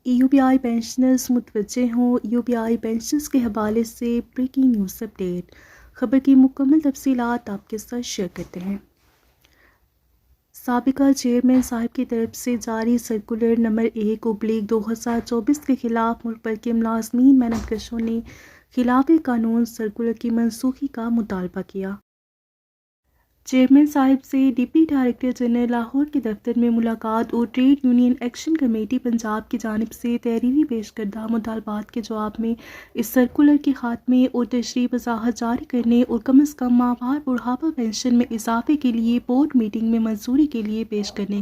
You be I pensioners متوجہ ہوں، you be I pensioners کے حوالے سے بریکنگ نیوز اپڈیٹ۔ خبر کی مکمل تفصیلات آپ کے ساتھ شیئر کرتے ہیں۔ سابقہ چیئرمین صاحب کی طرف سے جاری سرکولر نمبر 1/2024 کے خلاف ملک بھر کے ملازمین محنت کشوں نے خلاف قانون سرکولر کی منسوخی کا مطالبہ کیا۔ چیئرمین صاحب سے ڈپٹی ڈائریکٹر جنرل لاہور کے دفتر میں ملاقات اور trade union action committee Punjab کی جانب سے تحریری پیش کردہ مطالبات کے جواب میں اس سرکولر کے خاتمے اور تشریحی وضاحت جاری کرنے اور کم از کم ماہوار بڑھاپا پنشن میں اضافے کے لیے بورڈ میٹنگ میں منظوری کے لیے پیش کرنے۔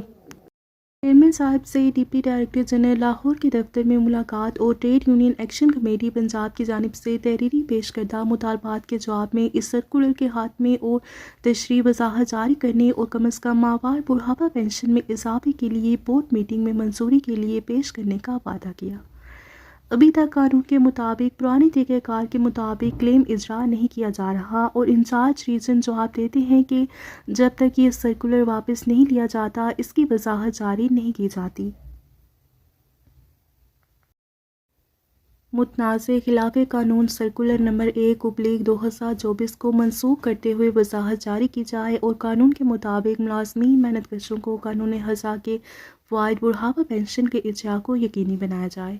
چیئرمین صاحب سے ڈپٹی ڈائریکٹر جنرل لاہور کے دفتر میں ملاقات اور trade union action committee Punjab کی جانب سے تحریری پیش کردہ مطالبات کے جواب میں اس سرکولر کے خاتمے اور تشریحی وضاحت جاری کرنے اور کم از کم ماہوار بڑھاپا پنشن میں اضافے کے لیے بورڈ میٹنگ میں منظوری کے لیے پیش کرنے کا وعدہ کیا۔ ابھی تک قانون کے مطابق پرانے طریقہ کار کے مطابق کلیم اجرا نہیں کیا جا رہا اور انچارج ریجن جواب دیتے ہیں کہ جب تک یہ سرکولر واپس نہیں لیا جاتا اس کی وضاحت جاری نہیں کی جاتی۔ متنازع خلاف قانون سرکولر نمبر 1/2024 کو منسوخ کرتے ہوئے وضاحت جاری کی جائے اور قانون کے مطابق ملازمین محنت کشوں کو قانون ہزا کے فوائد بڑھاپا پنشن کے اجرا کو یقینی بنایا جائے۔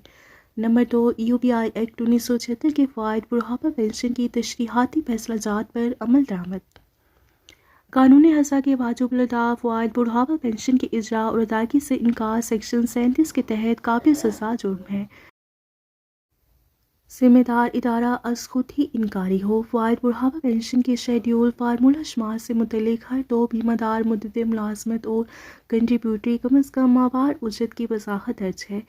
Number 2، you be I act 1976 کے فوائد بڑھاپا پنشن کی تشریحاتی فیصلہ جات پر عمل درآمد۔ قانون ہزا کے واجب الادا فوائد بڑھاپا پنشن کے اجرا اور ادائیگی سے انکار سیکشن 37 کے تحت قابل سزا جرم ہے۔ ذمہ دار ادارہ از خود ہی انکاری ہو۔ فوائد بڑھاپا پنشن کے شیڈول فارمولہ شمار سے متعلق ہر دو بیمہ دار مدت ملازمت اور کنٹریبیوٹری کم از کم ماہوار اجرت کی وضاحت درج ہے،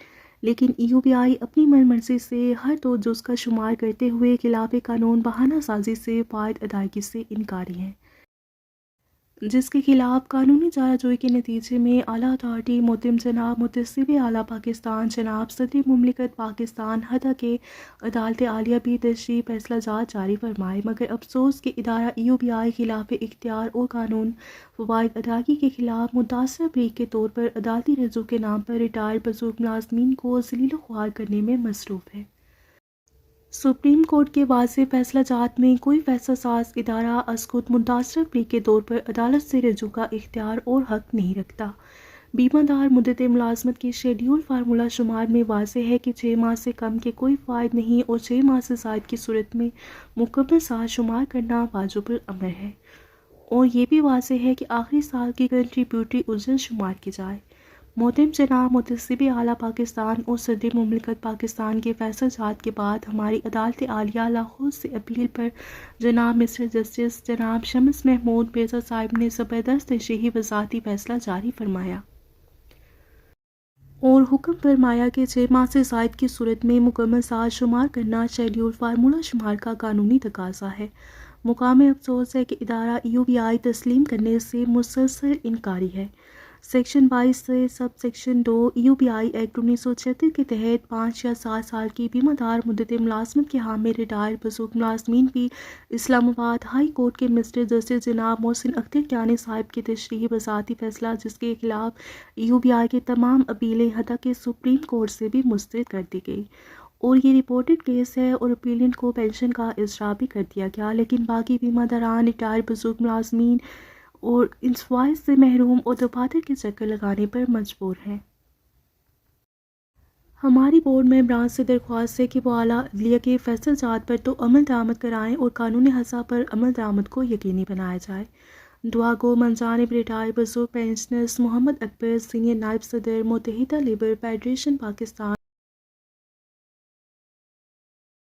لیکن یو بی آئی اپنی من مرضی سے ہر دو جز کا شمار کرتے ہوئے خلاف قانون بہانہ سازی سے فوائد ادائیگی سے انکاری ہے، جس کے خلاف قانونی چارہ جوئی کے نتیجے میں اعلیٰ اتھارٹی محترم جناب محتسب اعلیٰ پاکستان جناب صدر مملکت پاکستان حتی کہ عدالت عالیہ بھی تشریحی فیصلہ جات جاری فرمائے، مگر افسوس کہ ادارہ یو بی آئی خلاف اختیار اور قانون فوائد ادائیگی کے خلاف متاثرہ فریق کے طور پر عدالتی رجوع کے نام پر ریٹائرڈ بزرگ ملازمین کو ذلیل و خوار کرنے میں مصروف ہے۔ سپریم کورٹ کے واضح فیصلہ جات میں کوئی فیصلہ ساز ادارہ از خود متاثرہ فریق کے طور پر عدالت سے رجوع کا اختیار اور حق نہیں رکھتا۔ بیمہ دار مدت ملازمت کے شیڈول فارمولہ شمار میں واضح ہے کہ 6 ماہ سے کم کے کوئی فوائد نہیں اور 6 ماہ سے زائد کی صورت میں مکمل سال شمار کرنا واجب الامر ہے، اور یہ بھی واضح ہے کہ آخری سال کی کنٹریبیوٹری اجرت شمار کی جائے۔ محترم جناب محتسب اعلیٰ پاکستان اور صدر مملکت پاکستان کے فیصلہ جات کے بعد ہماری عدالت عالیہ لاہور سے اپیل پر جناب مسٹر جسٹس جناب شمس محمود مرزا صاحب نے زبردست تشریحی وضاحتی فیصلہ جاری فرمایا اور حکم فرمایا کہ 6 ماہ سے زائد کی صورت میں مکمل سال شمار کرنا شیڈول فارمولہ شمار کا قانونی تقاضا ہے۔ مقام افسوس ہے کہ ادارہ یو بی آئی تسلیم کرنے سے مسلسل انکاری ہے۔ سیکشن 22 سے subsection 2 you be I act 1976 کے تحت 5 یا 7 سال کی بیمہ دار مدت ملازمت کے حامل ریٹائرڈ بزرگ ملازمین بھی اسلام آباد ہائی کورٹ کے مسٹر جسٹس جناب محسن اختر کیانی صاحب کے تشریحی وضاحتی فیصلہ جس کے خلاف یو بی آئی کے تمام اپیلیں حتی کہ سپریم کورٹ سے بھی مسترد کر دی گئی اور یہ رپورٹڈ کیس ہے اور اپیلنٹ کو پینشن کا اجرا بھی کر دیا گیا، لیکن باقی بیمہ داران ریٹائرڈ بزرگ ملازمین اور ان فوائد سے محروم اور دفاتر کے چکر لگانے پر مجبور ہیں۔ ہماری بورڈ ممبران سے درخواست ہے کہ وہ اعلیٰ عدلیہ کے فیصلہ جات پر تو عمل درآمد کرائیں اور قانون ہزا پر عمل درآمد کو یقینی بنایا جائے۔ دعا گو من جانب ریٹائرڈ بزرگ پینشنرز محمد اکبر، سینئر نائب صدر، متحدہ لیبر فیڈریشن پاکستان۔